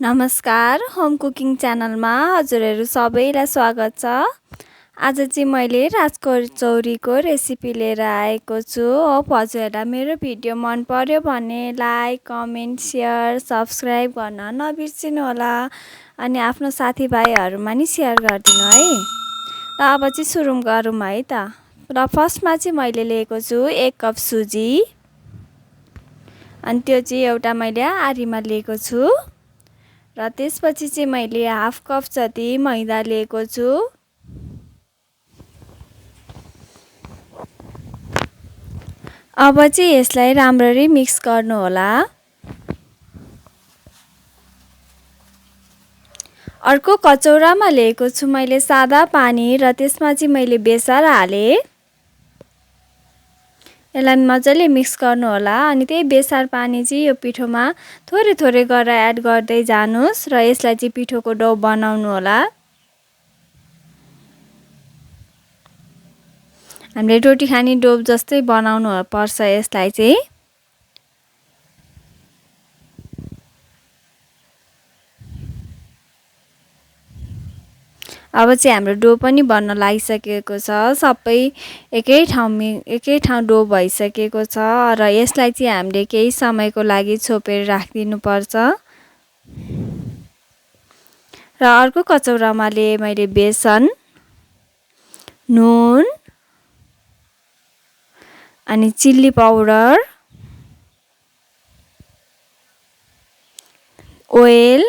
नमस्कार, home cooking च्यानलमा हजुरहरू सबैलाई स्वागत छ। आज चाहिँ मैले राजकचौरीको रेसिपी लिएर आएको छु। हजुरहरूलाई मेरो भिडियो मन पर्यो भने लाइक, कमेन्ट, सेयर, सब्स्क्राइब गर्न नबिर्सिनु होला अनि आफ्नो साथीभाइहरूमा नि सेयर गरिदिनु है। र अब चाहिँ सुरु गरौँ है त। र फर्स्टमा चाहिँ मैले लिएको छु 1 कप सुजी अनि त्यो चाहिँ एउटा मैले आरीमा लिएको छु। र त्यसपछि चाहिँ मैले हाफ कप जति मैदा लिएको छु। अब चाहिँ यसलाई राम्ररी मिक्स गर्नु होला। अर्को कचौरामा लिएको छु मैले सादा पानी र त्यसमा चाहिँ मैले बेसार हाले। यसलाई मजाले मिक्स गर्नु होला अनि त्यही बेसार पानी चाहिँ यो पिठोमा थोरै थोरै गरेर एड गर्दै जानुस् र यसलाई चाहिँ पिठोको डो बनाउनु होला। हामीले रोटी खाने डो जस्तै बनाउनु पर्छ यसलाई चाहिँ। अब चाहिँ हाम्रो डो पनि बन्न लागिसकेको छ। सबै एकै ठाउँ डो भइसकेको छ र यसलाई चाहिँ हामीले केही समयको लागि छोपेर राखिदिनु पर्छ। र अर्को कचौरामा मैले बेसन, नुन अनि chilli powder, oil,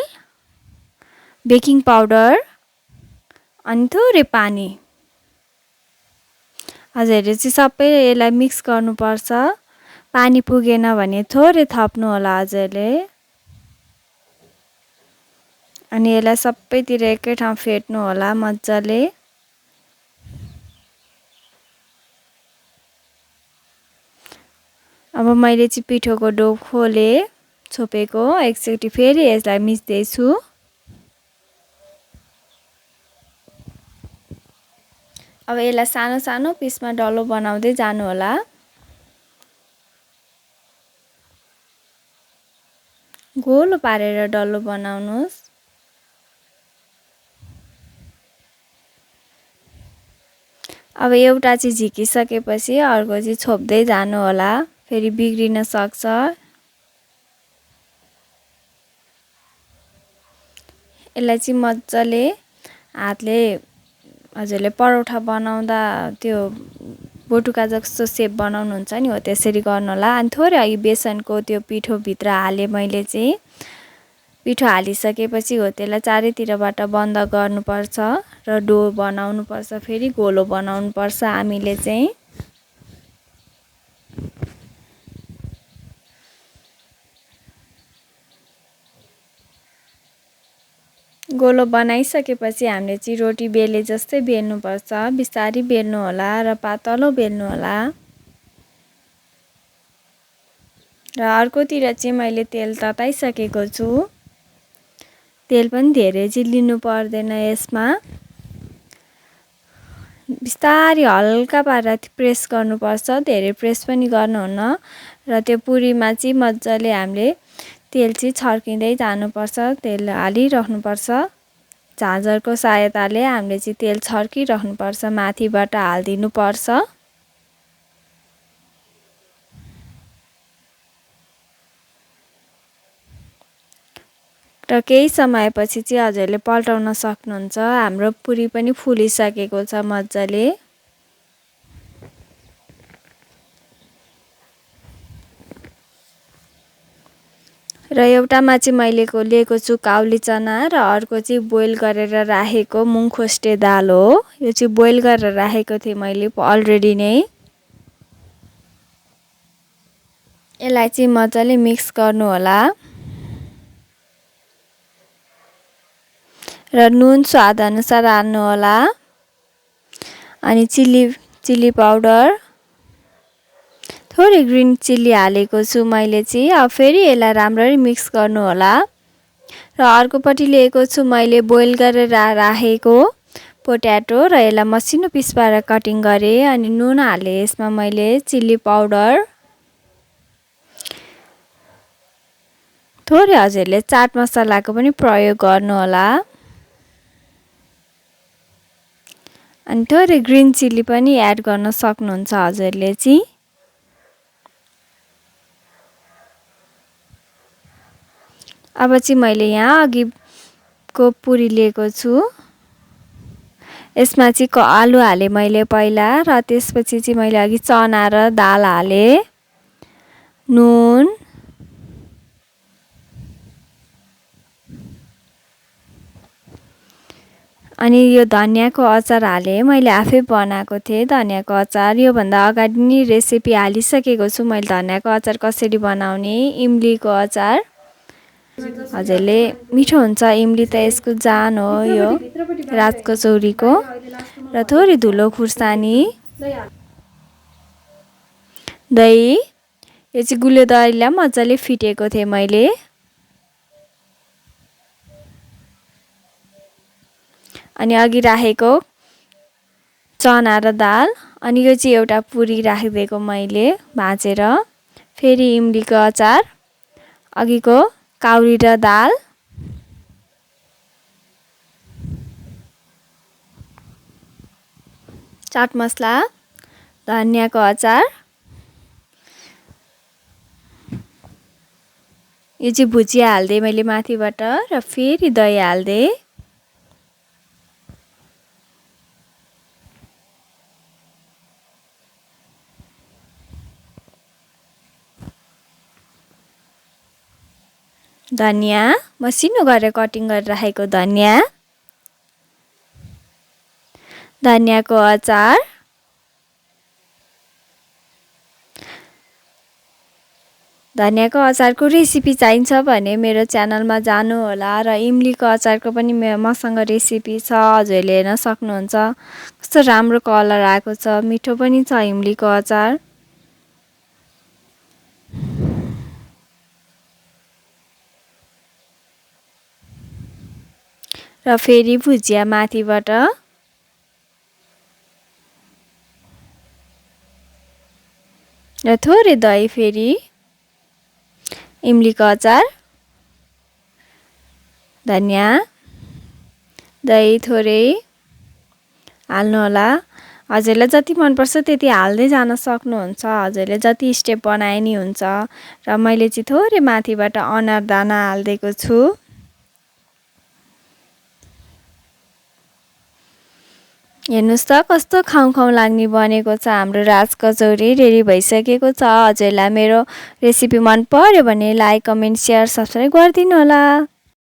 baking powder अनि थोरै पानी हजुरहरूले चाहिँ सबै यसलाई मिक्स गर्नुपर्छ। पानी पुगेन भने थोरै थप्नु होला हजुरले। अनि यसलाई सबैतिर एकै ठाउँ फेट्नु होला मजाले। अब मैले चाहिँ पिठोको डो खोले छोपेको एकचोटि फेरि यसलाई मिच्दै छु। अब यसलाई सानो सानो पिसमा डल्लो बनाउँदै जानु होला। गोलो पारेर डल्लो बनाउनुस्। अब एउटा चाहिँ झिकिसकेपछि अर्को चाहिँ छोप्दै जानु होला, फेरि बिग्रिन सक्छ। यसलाई चाहिँ मजाले हातले हजुरले परोठा बनाउँदा त्यो बोटुका जस्तो सेप बनाउनुहुन्छ नि हो त्यसरी गर्नु होला। अनि थोरै अघि बेसनको त्यो पिठो भित्र हाले मैले चाहिँ। पिठो हालिसकेपछि हो त्यसलाई चारैतिरबाट बन्द गर्नुपर्छ र डो बनाउनु पर्छ, फेरि गोलो बनाउनु पर्छ हामीले चाहिँ। गोलो बनाइसकेपछि हामीले चाहिँ रोटी बेले जस्तै बेल्नुपर्छ। बिस्तारी बेल्नु होला र पातलो बेल्नु होला। र अर्कोतिर चाहिँ मैले तेल तताइसकेको छु। तेल पनि धेरै चाहिँ लिनु पर्दैन यसमा। बिस्तारी हल्का पारेर प्रेस गर्नुपर्छ, धेरै प्रेस पनि गर्नुहुन्न। र त्यो पुरीमा चाहिँ मजाले हामीले तेल चाहिँ छर्किँदै जानुपर्छ, तेल हालिराख्नुपर्छ। झाँझरको सहायताले हामीले चाहिँ तेल छर्किराख्नुपर्छ, माथिबाट हालिदिनुपर्छ। र केही समयपछि चाहिँ हजुरले पल्टाउन सक्नुहुन्छ। हाम्रो पुरी पनि फुलिसकेको छ मजाले। र एउटामा चाहिँ मैले लिएको छु काउली चना र अर्को चाहिँ बोइल गरेर राखेको मुङखोस्टे दाल हो। यो चाहिँ बोइल गरेर राखेको थिएँ मैले अलरेडी नै। यसलाई चाहिँ मजाले मिक्स गर्नु होला। र नुन स्वाद अनुसार हाल्नु होला। अनि चिल्ली पाउडर, थोरै ग्रीन चिल्ली हालेको छु मैले चाहिँ। अब फेरि यसलाई राम्ररी मिक्स गर्नु होला। र अर्कोपट्टि लिएको छु मैले बोइल गरेर राखेको पोट्याटो र यसलाई मसिनो पिस पारेर कटिङ गरेँ। अनि नुन हालेँ यसमा मैले, चिल्ली पाउडर, थोरै हजुरले चाट मसलाको पनि प्रयोग गर्नु होला। अनि थोरै ग्रीन चिल्ली पनि एड गर्न सक्नुहुन्छ हजुरले चाहिँ। अब चाहिँ मैले यहाँ अघिको पुरी लिएको छु। यसमा चाहिँ आलु हाले मैले पहिला र त्यसपछि चाहिँ मैले अघि चना र दाल हाले, नुन, अनि यो धनियाको अचार हाले। मैले आफै बनाएको थिएँ धनियाको अचार। यो भन्दा अगाडि नै रेसिपी हालिसकेको छु मैले धनियाको अचार कसरी बनाउने। इमलीको अचार हजुरले मिठो हुन्छ। इमली त यसको जान हो यो राजकचौरीको। र थोरै धुलो खुर्सानी, दही, यो चाहिँ गुलियो दहीलाई मजाले फिटेको थिएँ मैले। अनि अघि राखेको चना र दाल, अनि यो चाहिँ एउटा पुरी राखिदिएको मैले भाँचेर। फेरि इमलीको अचार, अघिको काउरी र दाल, चाट मसला, धनियाको अचार, यो चाहिँ भुजिया हाल्दै मैले माथिबाट, र फेरि दही हाल्दै। धनिया मसिनो गरेर कटिङ गरेर राखेको धनिया, धनियाको अचार, धनियाको अचारको रेसिपी चाहिन्छ भने मेरो च्यानलमा जानु होला। र इमलीको अचारको पनि मसँग रेसिपी छ, हजुरले हेर्न सक्नुहुन्छ। कस्तो राम्रो कलर आएको छ, मिठो पनि छ इमलीको अचार। र फेरि भुजिया माथिबाट, र थोरै दही, फेरि इमलीको अचार, धनिया, दही थोरै हाल्नु होला। हजुरलाई जति मनपर्छ त्यति हाल्दै जान सक्नुहुन्छ। हजुरले जति स्टेप बनाए नि हुन्छ। र मैले चाहिँ थोरै माथिबाट अनारदाना हालिदिएको छु। हेर्नुहोस् त कस्तो खाउँ खाउँ लाग्ने बनेको छ हाम्रो राजकचौरी। रेडी भइसकेको छ। हजुरलाई मेरो रेसिपी मन पर्यो भने लाइक, कमेन्ट, सेयर, सब्सक्राइब गरिदिनु होला।